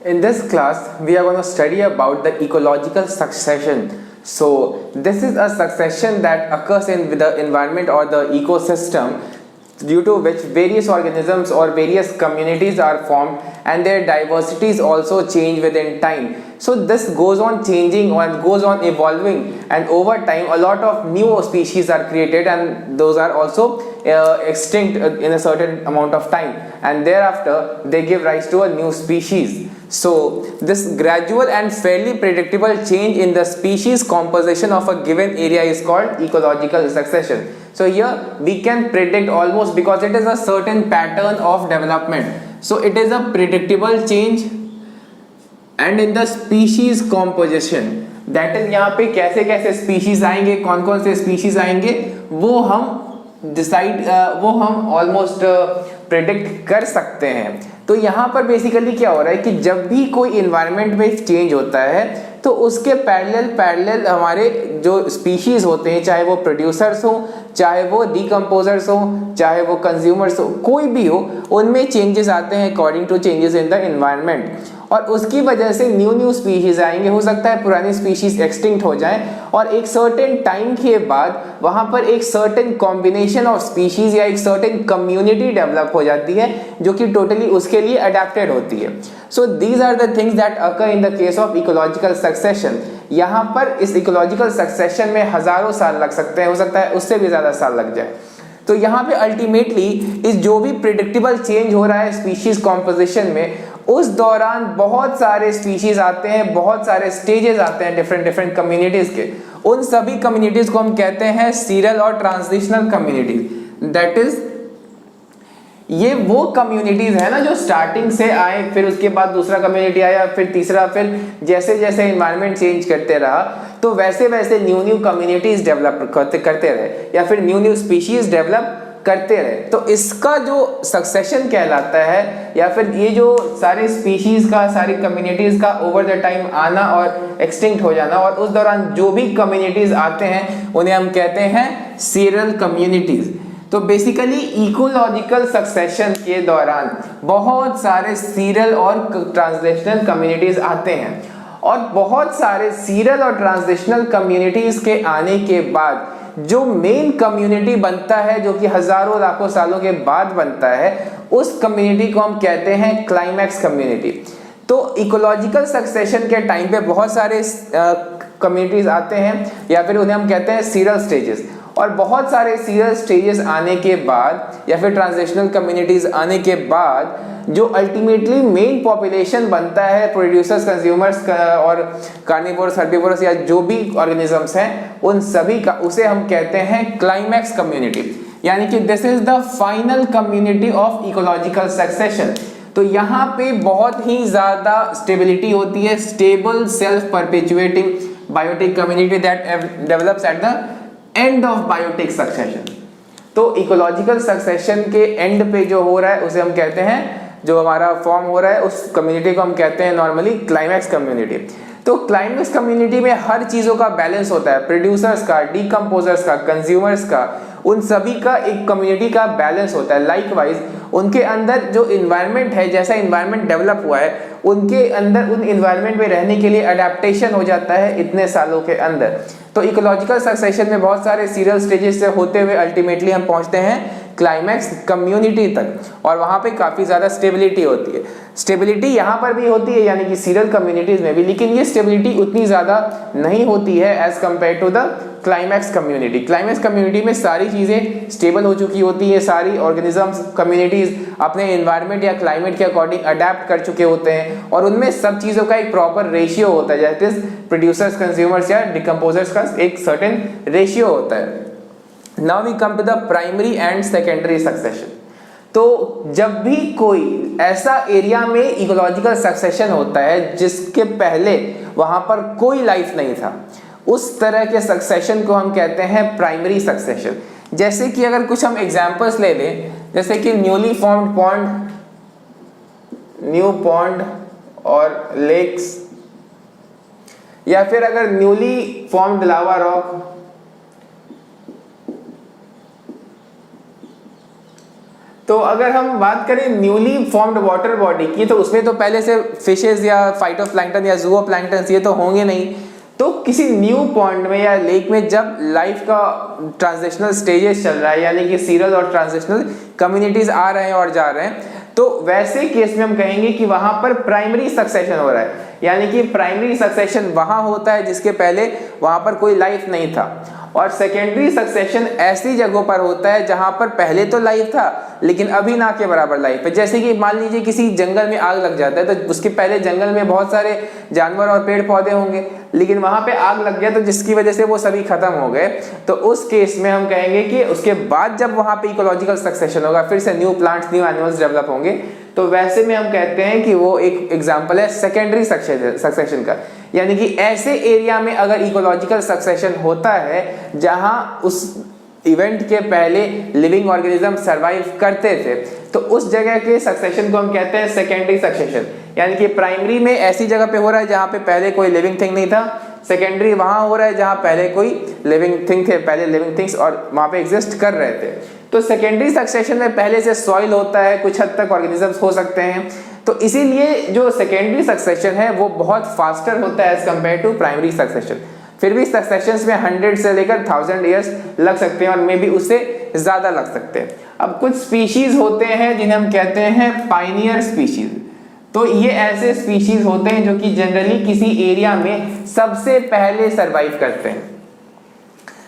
In this class, we are going to study about the ecological succession. So, this is a succession that occurs in the environment or the ecosystem, due to which various organisms or various communities are formed and their diversities also change within time. So this goes on changing and goes on evolving, and over time a lot of new species are created, and those are also extinct in a certain amount of time, and thereafter they give rise to a new species. So this gradual and fairly predictable change in the species composition of a given area is called ecological succession. So here we can predict almost, because it is a certain pattern of development. So it is a predictable change, and in the species composition, that is यहाँ पे कैसे कैसे species आएंगे, कौन कौन से species आएंगे, वो हम डिसाइड वो हम ऑलमोस्ट प्रेडिक्ट कर सकते हैं. तो यहाँ पर बेसिकली क्या हो रहा है कि जब भी कोई इन्वायरमेंट में चेंज होता है तो उसके पैरेलल हमारे जो स्पीशीज होते हैं, चाहे वो प्रोड्यूसर्स हो, चाहे वो डिकम्पोजर्स हो, चाहे वो कंज्यूमर्स हो, कोई भी हो, उनमें चेंजेस आते हैं according to changes in the environment, और उसकी वजह से न्यू स्पीशीज आएंगे. हो सकता है पुरानी स्पीशीज एक्सटिंक्ट हो जाएं, और एक सर्टेन टाइम के बाद वहां पर एक सर्टेन कॉम्बिनेशन ऑफ स्पीशीज या एक सर्टेन कम्युनिटी डेवलप हो जाती है जो कि टोटली उसके लिए अडेप्टेड होती है. So these are the things that occur in the case of ecological succession. यहाँ पर इस इकोलॉजिकल सक्सेशन में हजारों साल लग सकते हैं, हो सकता है उससे भी ज्यादा साल लग जाए. तो यहाँ पे अल्टीमेटली इस जो भी प्रिडिक्टेबल चेंज हो रहा है स्पीशीज कॉम्पोजिशन में, उस दौरान बहुत सारे स्पीशीज आते हैं, बहुत सारे स्टेजेस आते हैं डिफरेंट कम्युनिटीज के. उन सभी कम्युनिटीज को हम कहते हैं सीरियल और ट्रांजिशनल कम्युनिटीज. दैट इज ये वो कम्युनिटीज है ना जो स्टार्टिंग से आए, फिर उसके बाद दूसरा कम्युनिटी आया, फिर तीसरा, फिर जैसे जैसे एनवायरनमेंट चेंज करते रहा तो वैसे वैसे न्यू कम्युनिटीज डेवलप करते रहे, या फिर न्यू स्पीशीज डेवलप करते रहे. तो इसका जो सक्सेशन कहलाता है, या फिर ये जो सारे स्पीशीज का, सारी कम्युनिटीज का ओवर द टाइम आना और एक्सटिंक्ट हो जाना, और उस दौरान जो भी कम्युनिटीज आते हैं उन्हें हम कहते हैं सीरियल कम्युनिटीज. तो बेसिकली इकोलॉजिकल सक्सेशन के दौरान बहुत सारे सीरियल और ट्रांसलेशनल कम्युनिटीज आते हैं, और बहुत सारे सीरियल और ट्रांसलेशनल कम्युनिटीज के आने के बाद जो मेन कम्युनिटी बनता है, जो कि हजारों लाखों सालों के बाद बनता है, उस कम्युनिटी को हम कहते हैं क्लाइमैक्स कम्युनिटी. तो इकोलॉजिकल सक्सेशन के टाइम पे बहुत सारे कम्युनिटीज आते हैं, या फिर उन्हें हम कहते हैं सीरियल स्टेजेस. और बहुत सारे सीरियल स्टेजेस आने के बाद, या फिर ट्रांजिशनल कम्युनिटीज आने के बाद, जो अल्टीमेटली मेन पॉपुलेशन बनता है प्रोड्यूसर्स, कंज्यूमर्स और कार्निवोरस, हर्बीवोरस या जो भी ऑर्गेनिजम्स हैं, उन सभी का, उसे हम कहते हैं क्लाइमैक्स कम्युनिटी. यानी कि this is the final community of ecological succession. तो यहाँ पे बहुत ही ज्यादा स्टेबिलिटी होती है, stable self perpetuating biotic community that develops at the end of biotic succession. तो इकोलॉजिकल सक्सेशन के एंड पे जो हो रहा है उसे हम कहते हैं, जो हमारा फॉर्म हो रहा है उस कम्युनिटी को हम कहते हैं नॉर्मली क्लाइमैक्स कम्युनिटी. तो क्लाइमैक्स कम्युनिटी में हर चीजों का बैलेंस होता है, प्रोड्यूसर्स का, डिकम्पोजर्स का, कंज्यूमर्स का, उन सभी का एक कम्युनिटी का बैलेंस होता है. लाइकवाइज उनके अंदर जो इन्वायरमेंट है, जैसा इन्वायरमेंट डेवलप हुआ है, उनके अंदर उन इन्वायरमेंट में रहने के लिए अडेप्टेशन हो जाता है इतने सालों के अंदर. तो इकोलॉजिकल सक्सेशन में बहुत सारे सीरियल स्टेजेस से होते हुए अल्टीमेटली हम पहुंचते हैं क्लाइमैक्स कम्युनिटी तक, और वहां पे काफी ज्यादा स्टेबिलिटी होती है. स्टेबिलिटी यहाँ पर भी होती है, यानी कि सीरियल कम्युनिटीज में भी, लेकिन ये स्टेबिलिटी उतनी ज्यादा नहीं होती है as compare to the climax community. Climax community में सारी चीजें स्टेबल हो चुकी होती है, सारी ऑर्गेनिजम्स, कम्युनिटीज अपने एनवायरनमेंट या क्लाइमेट के अकॉर्डिंग अडेप्ट कर चुके होते हैं, और उनमें सब चीजों का एक प्रॉपर रेशियो होता है, जैसे प्रोड्यूसर्स, कंज्यूमर्स या डिकम्पोजर्स का एक सर्टेन रेशियो होता है. Now we come to the primary and secondary succession. तो जब भी कोई ऐसा एरिया में इकोलॉजिकल सक्सेशन होता है जिसके पहले वहां पर कोई लाइफ नहीं था, उस तरह के सक्सेशन को हम कहते हैं प्राइमरी सक्सेशन. जैसे कि अगर कुछ हम एग्जांपल्स ले लें, जैसे कि newly formed pond, new pond और लेक्स, या फिर अगर न्यूली फॉर्म्ड लावा रॉक, तो अगर हम बात करें न्यूली फॉर्म्ड वाटर बॉडी की, तो उसमें तो पहले से फिशेज या फाइटोप्लैंक्टन या ज़ूओप्लैंक्टन ये तो होंगे नहीं। तो किसी न्यू पॉन्ड में या लेक में जब लाइफ का ट्रांजिशनल स्टेजेस चल रहा है, यानी कि सीरल और ट्रांजिशनल कम्युनिटीज आ रहे हैं और जा रहे हैं, तो वैसे केस में हम कहेंगे कि वहां पर प्राइमरी सक्सेशन हो रहा है। यानी कि प्राइमरी सक्सेशन वहां होता है जिसके पहले वहां पर कोई लाइफ नहीं था, और सेकेंडरी सक्सेशन ऐसी जगहों पर होता है जहां पर पहले तो लाइफ था लेकिन अभी ना के बराबर लाइफ है। जैसे कि मान लीजिए किसी जंगल में आग लग जाता है, तो उसके पहले जंगल में बहुत सारे जानवर और पेड़ पौधे होंगे, लेकिन वहां पे आग लग गया तो जिसकी वजह से वो सभी खत्म हो गए। तो उस केस में हम कहेंगे कि उसके बाद जब वहां पे इकोलॉजिकल सक्सेशन होगा, फिर से new plants new animals develop होंगे, तो वैसे में हम कहते हैं कि वो एक एग्जाम्पल है सेकेंडरी सक्सेशन का। यानी कि ऐसे एरिया में अगर इकोलॉजिकल सक्सेशन होता है जहां उस इवेंट के पहले लिविंग ऑर्गेनिज्म सरवाइव करते थे, तो उस जगह के सक्सेशन को हम कहते हैं सेकेंडरी सक्सेशन। यानी कि प्राइमरी में ऐसी जगह पे हो रहा है जहां पे पहले कोई लिविंग थिंग नहीं था, सेकेंडरी वहां हो रहा है जहां पहले कोई लिविंग थिंग थे, पहले लिविंग थिंग्स और वहां पे एग्जिस्ट कर रहे थे। तो सेकेंडरी सक्सेशन में पहले से सॉइल होता है, कुछ हद तक ऑर्गेनिजम्स हो सकते हैं, तो इसीलिए जो सेकेंडरी सक्सेशन है वो बहुत फास्टर होता है as compare to primary succession. फिर भी सक्सेशंस में 100 से लेकर 1000 ईयर्स लग सकते हैं और मे बी उससे ज्यादा लग सकते हैं। अब कुछ स्पीशीज होते हैं जिन्हें हम कहते हैं पाइनियर स्पीशीज। तो ये ऐसे स्पीशीज होते हैं जो कि जनरली किसी एरिया में सबसे पहले सरवाइव करते हैं।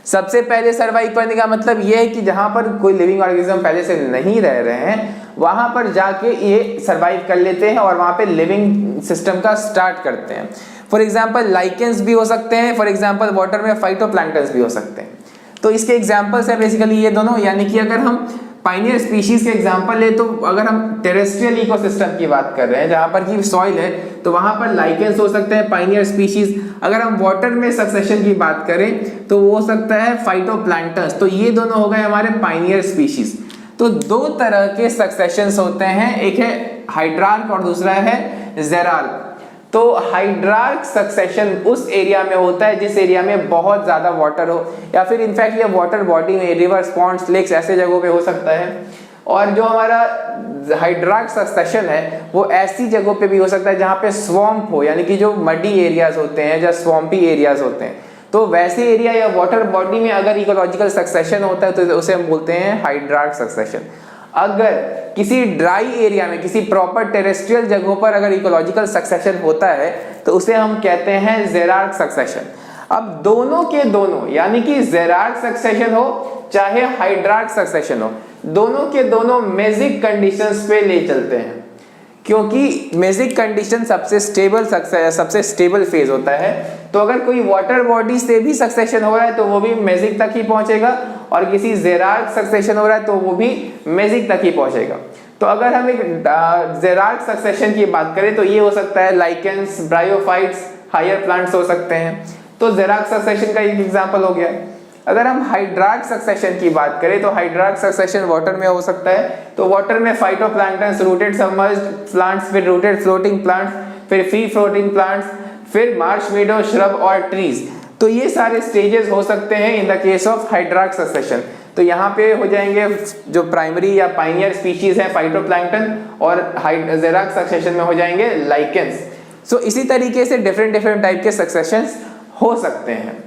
सबसे पहले सरवाइव करने का मतलब ये है कि जहां पर कोई लिविंग ऑर्गेनिज्म पहले से नहीं रह रहे हैं, वहां पर जाके ये सरवाइव कर लेते हैं और वहां पे लिविंग सिस्टम का स्टार्ट करते हैं। फॉर एग्जांपल लाइकेंस भी हो सकते हैं, फॉर एग्जांपल वाटर में फाइटोप्लैंक्टन्स भी हो सकते हैं। तो इसके एग्जांपल्स है बेसिकली ये दोनों। यानी कि अगर हम पाइनियर स्पीशीज के एग्जांपल ले, तो अगर हम टेरेस्ट्रियल इकोसिस्टम की बात कर रहे हैं जहां पर की सॉइल है, तो वहां पर लाइकेंस हो सकते हैं पाइनियर स्पीशीज। अगर हम वाटर में सक्सेशन की बात करें तो वो हो सकता है फाइटोप्लैंक्टन्स। तो ये दोनों हो गए हमारे पाइनियर स्पीशीज। तो दो तरह के सक्सेशंस होते हैं, एक है हाइड्रार्क और दूसरा है जेरार्क। तो हाइड्रार्क सक्सेशन उस एरिया में होता है जिस एरिया में बहुत ज्यादा वाटर हो, या फिर इनफैक्ट ये वाटर बॉडी में रिवर्स, पॉन्ड्स, लेक्स ऐसे जगहों पे हो सकता है। और जो हमारा हाइड्रार्क सक्सेशन है वो ऐसी जगहों पे भी हो सकता है जहां पे स्वैम्प हो, यानी कि जो मडी एरियाज होते हैं, जो स्वैम्पी एरियाज होते हैं। तो वैसे एरिया या वाटर बॉडी में अगर इकोलॉजिकल सक्सेशन होता है तो उसे हम बोलते हैं हाइड्रार्क सक्सेशन। अगर किसी ड्राई एरिया में, किसी प्रॉपर टेरेस्ट्रियल जगहों पर अगर इकोलॉजिकल सक्सेशन होता है तो उसे हम कहते हैं जेरार्क सक्सेशन। अब दोनों के दोनों, यानी कि जेरार्क सक्सेशन हो चाहे हाइड्रार्क सक्सेशन हो, दोनों के दोनों मेजिक कंडीशंस पे ले चलते हैं, क्योंकि मेजिक कंडीशन सबसे स्टेबल फेज होता है। तो अगर कोई वाटर बॉडी से भी सक्सेशन हो रहा है तो वो भी मेजिक तक ही पहुंचेगा, और किसी जेरार्क सक्सेशन हो रहा है तो वो भी मेजिक तक ही पहुंचेगा। तो अगर हम एक जेरार्क सक्सेशन की बात करें तो ये हो सकता है लाइकेंस, ब्रायोफाइट्स, हायर प्लांट्स हो सकते हैं। तो जेरार्क सक्सेशन का एक एग्जांपल हो गया। अगर हम हाइड्रार्क सक्सेशन की बात करें तो हाइड्रार्क सक्सेशन वाटर में हो सकता है। तो वाटर में फाइटोप्लैंक्टन्स, रूटेड सबमर्ज्ड प्लांट्स, फिर रूटेड फ्लोटिंग प्लांट्स, फिर फ्री फ्लोटिंग प्लांट्स, फिर मार्श मीडो, श्रब और ट्रीज। तो ये सारे स्टेजेस हो सकते हैं in the case of hydrarch succession. तो यहाँ पे हो जाएंगे जो प्राइमरी या पाइनियर स्पीशीज है फाइटोप्लैंक्टन, और जेरार्क सक्सेशन में हो जाएंगे लाइकेंस। सो इसी तरीके से डिफरेंट टाइप के सक्सेशंस हो सकते हैं।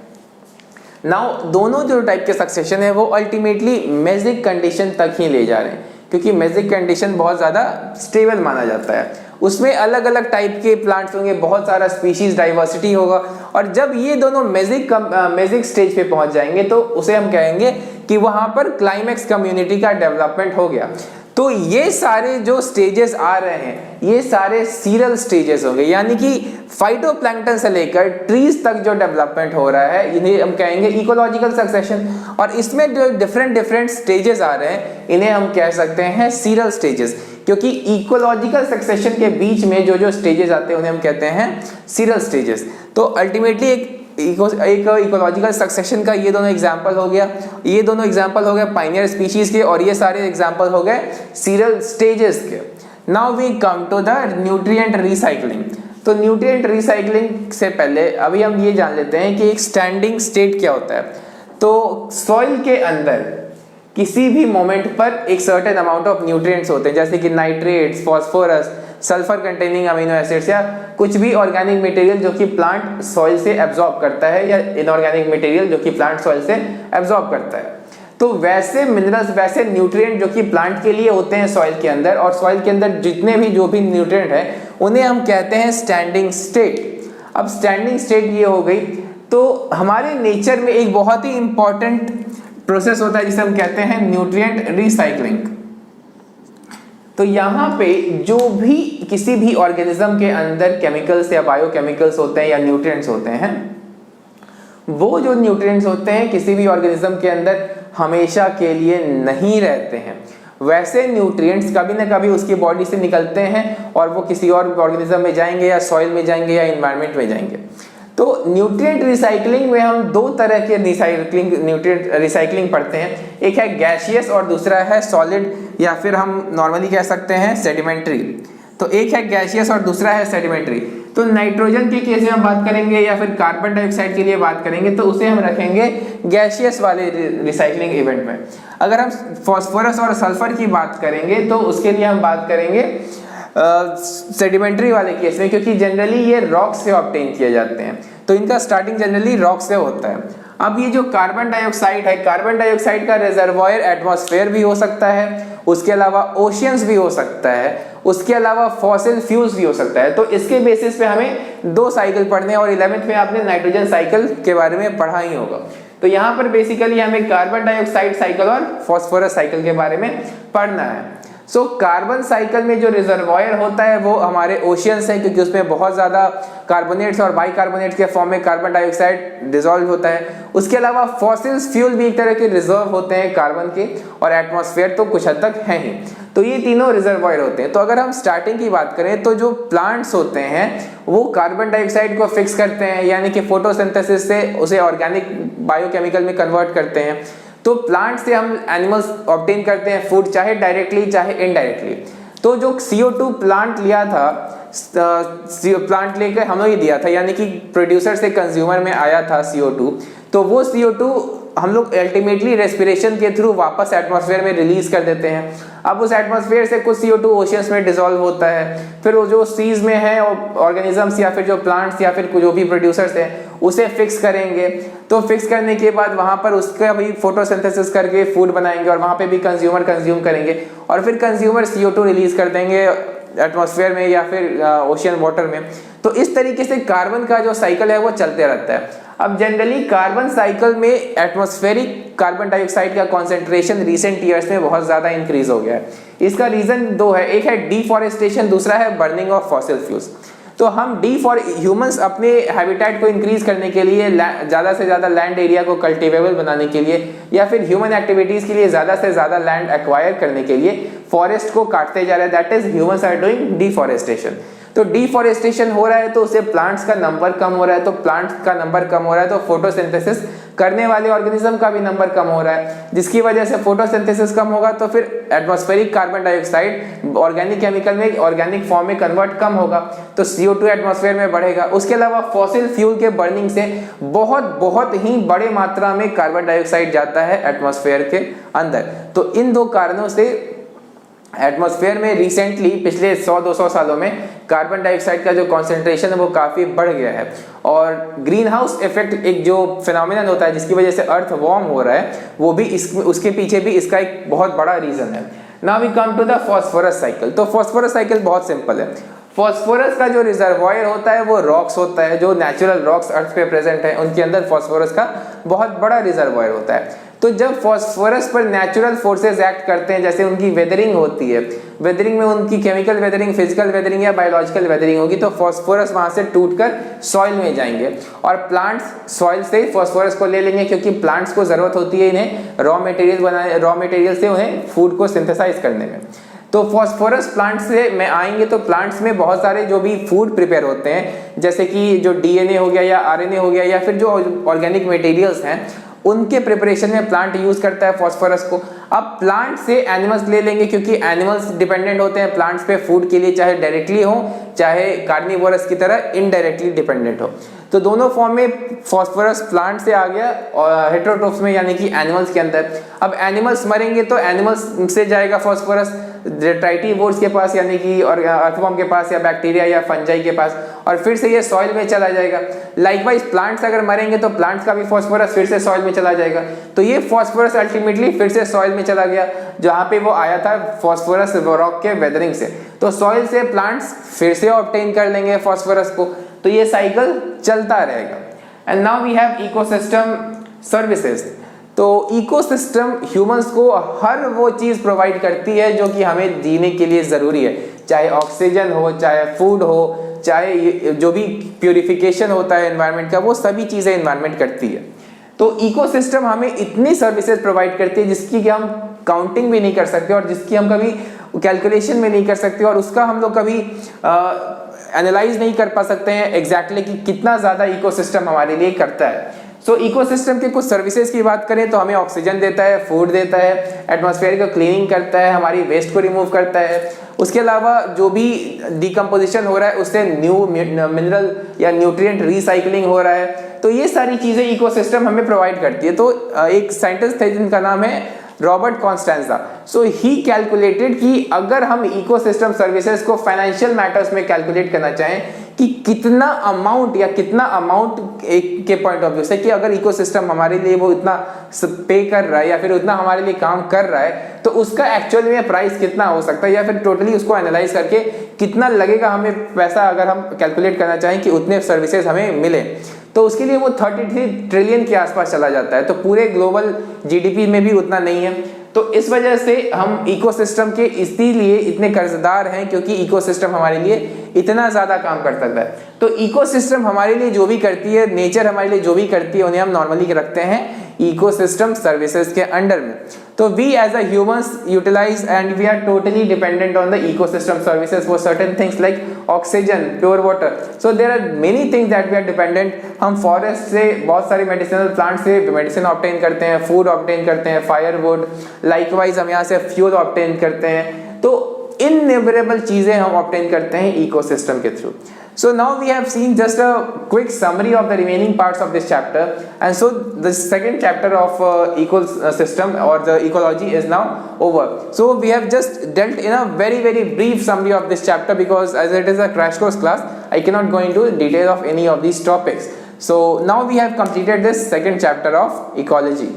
नाउ दोनों जो टाइप के सक्सेशन है वो अल्टीमेटली मेजिक कंडीशन तक ही ले जा रहे हैं, क्योंकि मेजिक कंडीशन बहुत ज़्यादा स्टेबल माना जाता है। उसमें अलग अलग टाइप के प्लांट्स होंगे, बहुत सारा स्पीशीज डाइवर्सिटी होगा, और जब ये दोनों मेजिक स्टेज पे पहुंच जाएंगे तो उसे हम कहेंगे कि वहां पर क्लाइमेक्स कम्युनिटी का डेवलपमेंट हो गया। तो ये सारे जो स्टेजेस आ रहे हैं ये सारे सीरल स्टेजेस होंगे, यानी कि फाइटोप्लैंक्टन से लेकर ट्रीज तक जो डेवलपमेंट हो रहा है इन्हें हम कहेंगे इकोलॉजिकल सक्सेशन। और इसमें जो डिफरेंट स्टेजेस आ रहे हैं इन्हें हम कह सकते हैं सीरल स्टेजेस, क्योंकि इकोलॉजिकल सक्सेशन के बीच में जो स्टेजेस आते हैं उन्हें हम कहते हैं सीरल स्टेजेस। तो अल्टीमेटली एक इकोलॉजिकल सक्सेशन का ये दोनों एग्जांपल हो गया, ये दोनों एग्जांपल हो गए पाइनियर स्पीशीज के, और ये सारे एग्जांपल हो गए सीरल स्टेजेस के। Now we come to the nutrient recycling. तो न्यूट्रिएंट रिसाइकलिंग से पहले अभी हम ये जान लेते हैं कि एक स्टैंडिंग स्टेट क्या होता है। तो सॉइल के अंदर किसी भी मोमेंट पर एक सर्टेन अमाउंट ऑफ न्यूट्रिएंट्स होते हैं, जैसे कि nitrates, phosphorus, sulphur containing amino acids या कुछ भी ऑर्गेनिक मटेरियल जो कि प्लांट सॉइल से एब्जॉर्ब करता है, या इनऑर्गेनिक मटेरियल जो कि प्लांट सॉइल से एब्जॉर्ब करता है। तो वैसे मिनरल्स, वैसे न्यूट्रिएंट जो कि प्लांट के लिए होते हैं सॉइल के अंदर, और सॉइल के अंदर जितने भी जो भी न्यूट्रिएंट है उन्हें हम कहते हैं स्टैंडिंग स्टेट। अब स्टैंडिंग स्टेट ये हो गई। तो हमारे नेचर में एक बहुत ही इंपॉर्टेंट प्रोसेस होता है जिसे हम कहते हैं न्यूट्रिएंट रिसाइकलिंग। तो यहाँ पे जो भी किसी भी ऑर्गेनिज्म के अंदर केमिकल्स या बायोकेमिकल्स होते हैं या न्यूट्रिएंट्स होते हैं, वो जो न्यूट्रिएंट्स होते हैं किसी भी ऑर्गेनिज्म के अंदर हमेशा के लिए नहीं रहते हैं। वैसे न्यूट्रिएंट्स कभी ना कभी उसकी बॉडी से निकलते हैं और वो किसी और ऑर्गेनिज्म में जाएंगे, या सॉइल में जाएंगे, या इन्वायरमेंट में जाएंगे। तो न्यूट्रिएंट रिसाइकलिंग में हम दो तरह के न्यूट्रिएंट रिसाइकलिंग पढ़ते हैं। एक है गैसियस और दूसरा है सॉलिड, या फिर हम नॉर्मली कह सकते हैं सेडिमेंट्री। तो एक है गैसियस और दूसरा है सेडिमेंट्री। तो नाइट्रोजन के केस में हम बात करेंगे या फिर कार्बन डाइऑक्साइड के लिए बात करेंगे तो उसे हम रखेंगे गैसियस वाले रिसाइकलिंग इवेंट में। अगर हम फास्फोरस और सल्फर की बात करेंगे तो उसके लिए हम बात करेंगे सेडिमेंट्री वाले केस में, क्योंकि जनरली ये रॉक से ऑब्टेन किए जाते हैं। तो इनका स्टार्टिंग जनरली रॉक से होता है। अब ये जो कार्बन डाइऑक्साइड है, कार्बन डाइऑक्साइड का रिजर्वॉयर एटमॉस्फेयर भी हो सकता है, उसके अलावा ओशियंस भी हो सकता है, उसके अलावा फॉसिल फ्यूल्स भी हो सकता है। तो इसके बेसिस पे हमें दो साइकिल पढ़ने, और 11th में आपने नाइट्रोजन साइकिल के बारे में पढ़ा ही होगा। तो यहाँ पर बेसिकली हमें कार्बन डाइऑक्साइड साइकिल और फास्फोरस साइकिल के बारे में पढ़ना है। सो कार्बन साइकिल में जो रिजर्वॉयर होता है वो हमारे ओशियंस है, क्योंकि उसमें बहुत ज़्यादा कार्बोनेट्स और बाइकार्बोनेट्स के फॉर्म में कार्बन डाइऑक्साइड डिसॉल्व होता है। उसके अलावा फॉसिल्स फ्यूल भी एक तरह के रिजर्व होते हैं कार्बन के, और एटमॉस्फेयर तो कुछ हद तक है ही। तो ये तीनों रिजर्वॉयर होते हैं। तो अगर हम स्टार्टिंग की बात करें तो जो प्लांट्स होते हैं वो कार्बन डाइऑक्साइड को फिक्स करते हैं, यानी कि फोटोसिंथेसिस से उसे ऑर्गेनिक बायोकेमिकल में कन्वर्ट करते हैं। तो प्लांट से हम एनिमल्स ऑब्टेन करते हैं फूड, चाहे डायरेक्टली चाहे इनडायरेक्टली। तो जो CO2 प्लांट लिया था, प्लांट लेकर हमें ही दिया था, यानी कि प्रोड्यूसर से कंज्यूमर में आया था CO2, तो वो CO2 हम लोग अल्टीमेटली रेस्पिरेशन के थ्रू वापस एटमॉस्फेयर में रिलीज कर देते हैं। अब उस एटमॉस्फेयर से कुछ CO2 ओशियंस में डिसॉल्व होता है, फिर वो जो सीज में है ऑर्गेनिजम्स या फिर जो प्लांट्स या फिर जो भी प्रोड्यूसर्स हैं उसे फिक्स करेंगे। तो फिक्स करने के बाद वहाँ पर उसका भी फोटोसिंथेसिस करके फूड बनाएंगे, और वहाँ पे भी कंज्यूमर कंज्यूम करेंगे, और फिर कंज्यूमर CO2 रिलीज कर देंगे एटमॉस्फेयर में या फिर ओशियन वाटर में। तो इस तरीके से कार्बन का जो साइकिल है वो चलते रहता है। अब जनरली कार्बन साइकिल में एटमॉस्फेरिक कार्बन डाइऑक्साइड का कॉन्सेंट्रेशन रिसेंट ईयर्स में बहुत ज़्यादा इंक्रीज हो गया है। इसका रीज़न दो है, एक है डिफॉरेस्टेशन, दूसरा है बर्निंग ऑफ फॉसिल फ्यूल्स। तो हम ह्यूमंस अपने हैबिटेट को इंक्रीज करने के लिए, ज़्यादा से ज़्यादा लैंड एरिया को कल्टिवेबल बनाने के लिए, या फिर ह्यूमन एक्टिविटीज़ के लिए ज़्यादा से ज़्यादा लैंड एक्वायर करने के लिए फॉरेस्ट को काटते जा रहे हैं। That is humans are doing deforestation. तो डिफॉरेस्टेशन हो रहा है तो उससे प्लांट्स का नंबर कम हो रहा है, तो प्लांट्स का नंबर कम हो रहा है तो फोटोसिंथेसिस करने वाले ऑर्गेनिज्म का भी नंबर कम हो रहा है, जिसकी वजह से फोटोसिंथेसिस कम होगा तो फिर atmospheric carbon dioxide organic chemical में ऑर्गेनिक फॉर्म में कन्वर्ट कम होगा, तो CO2 एटमॉस्फेयर में बढ़ेगा। उसके अलावा फॉसिल फ्यूल के बर्निंग से बहुत ही बड़े मात्रा में कार्बन डाइऑक्साइड जाता है एटमॉस्फेयर के अंदर। तो इन दो कारणों से एटमॉस्फेयर में रिसेंटली पिछले 100-200 सालों में कार्बन डाइऑक्साइड का जो कॉन्सेंट्रेशन है वो काफ़ी बढ़ गया है। और ग्रीन हाउस इफेक्ट एक जो फिनोमिनन होता है जिसकी वजह से अर्थ वार्म हो रहा है, वो भी उसके पीछे भी इसका एक बहुत बड़ा रीज़न है। Now we come to the phosphorus cycle. तो फॉस्फोरस साइकिल बहुत सिंपल है। फॉस्फोरस का जो रिजर्वॉयर होता है वो रॉक्स होता है, जो नेचुरल रॉक्स अर्थ पे प्रेजेंट है उनके अंदर फॉस्फोरस का बहुत बड़ा रिजर्वॉयर होता है। तो जब फॉस्फोरस पर नेचुरल फोर्सेस एक्ट करते हैं, जैसे उनकी वेदरिंग होती है, वेदरिंग में उनकी केमिकल वेदरिंग, फिजिकल वेदरिंग या बायोलॉजिकल वेदरिंग होगी, तो फॉस्फोरस वहां से टूटकर सॉइल में जाएंगे और प्लांट्स सॉइल से फॉस्फोरस को ले लेंगे, क्योंकि प्लांट्स को जरूरत होती है इन्हें रॉ मटेरियल से उन्हें फूड को सिंथेसाइज करने में। तो फॉस्फोरस प्लांट्स से में आएंगे तो प्लांट्स में बहुत सारे जो भी फूड प्रिपेयर होते हैं, जैसे कि जो DNA हो गया या RNA हो गया या फिर जो ऑर्गेनिक मटेरियल्स हैं, उनके प्रिपरेशन में प्लांट यूज करता है फॉस्फोरस को। अब प्लांट से एनिमल्स ले लेंगे क्योंकि एनिमल्स डिपेंडेंट होते हैं प्लांट्स पे फूड के लिए, चाहे डायरेक्टली हो चाहे कार्निवोरस की तरह इनडायरेक्टली डिपेंडेंट हो। तो दोनों फॉर्म में फॉस्फोरस प्लांट से आ गया और हेटेरोट्रोफ्स में यानी कि एनिमल्स के अंदर। अब एनिमल्स मरेंगे तो एनिमल्स से जाएगा फॉस्फोरस ट्राइटिवोर्स के पास यानी कि और अर्थवॉर्म के पास या बैक्टीरिया या फंजाई के पास, और फिर से ये सॉइल में चला जाएगा। लाइकवाइज प्लांट्स अगर मरेंगे तो प्लांट्स का भी फॉस्फोरस फिर से सॉइल में चला जाएगा। तो ये फॉस्फोरस अल्टीमेटली फिर से सॉइल में चला गया जहाँ पे वो आया था फॉस्फोरस रॉक के वेदरिंग से। तो सॉइल से प्लांट्स फिर से ऑब्टेन कर लेंगे फॉस्फोरस को। तो ये साइकिल चलता रहेगा। And now we have ecosystem services. तो इकोसिस्टम ह्यूमंस को हर वो चीज प्रोवाइड करती है जो कि हमें जीने के लिए जरूरी है, चाहे ऑक्सीजन हो, चाहे फूड हो, चाहे जो भी प्यूरिफिकेशन होता है एनवायरनमेंट का, वो सभी चीजें एनवायरनमेंट करती है। तो इकोसिस्टम हमें इतनी सर्विसेज प्रोवाइड करती है जिसकी कि हम काउंटिंग भी नहीं कर सकते और जिसकी हम कभी कैलकुलेशन में नहीं कर सकते और उसका हम लोग कभी एनालाइज नहीं कर पा सकते हैं एग्जैक्टली कि कितना ज्यादा इकोसिस्टम हमारे लिए करता है। सो इकोसिस्टम के कुछ सर्विसेज की बात करें तो हमें ऑक्सीजन देता है, फूड देता है, एटमॉस्फेयर को क्लीनिंग करता है, हमारी वेस्ट को रिमूव करता है। उसके अलावा जो भी डिकम्पोजिशन हो रहा है उससे न्यू मिनरल या न्यूट्रिएंट रिसाइकलिंग हो रहा है। तो ये सारी चीजें इकोसिस्टम हमें प्रोवाइड करती है। तो एक साइंटिस्ट थे जिनका नाम है रॉबर्ट कॉन्स्टेंजा। सो ही कैलकुलेटेड कि अगर हम इकोसिस्टम सर्विसेज को फाइनेंशियल मैटर्स में कैलकुलेट करना चाहें कि कितना अमाउंट या कितना अमाउंट एक के पॉइंट ऑफ व्यू से कि अगर इकोसिस्टम हमारे लिए वो इतना पे कर रहा है या फिर उतना हमारे लिए काम कर रहा है तो उसका एक्चुअल में प्राइस कितना हो सकता है या फिर टोटली उसको एनालाइज करके कितना लगेगा हमें पैसा अगर हम कैलकुलेट करना चाहें कि उतने सर्विसेज हमें मिले। तो उसके लिए वो 33 ट्रिलियन के आसपास चला जाता है। तो पूरे ग्लोबल जीडीपी में भी उतना नहीं है। तो इस वजह से हम इकोसिस्टम के इसीलिए इतने कर्जदार हैं क्योंकि इकोसिस्टम हमारे लिए इतना ज्यादा काम कर सकता है। तो इकोसिस्टम हमारे लिए जो भी करती है, नेचर हमारे लिए जो भी करती है, उन्हें हम नॉर्मली रखते हैं इकोसिस्टम सर्विसेज के अंडर में। तो we as a humans utilize and we are totally dependent on the ecosystem services for certain things like oxygen, pure water. So there are many things that we are dependent. हम forest से बहुत सारी medicinal plant से medicine obtain करते हैं, food obtain करते हैं, firewood, likewise हम यहाँ से फ्यूल ऑब्टेन करते हैं। तो इनन्यूमरेबल चीजें हम ऑब्टेन करते हैं इकोसिस्टम के through. So now we have seen just a quick summary of the remaining parts of this chapter, and so the second chapter of ecosystem or the ecology is now over. So we have just dealt in a very brief summary of this chapter because as it is a crash course class, I cannot go into detail of any of these topics. So now we have completed this second chapter of ecology.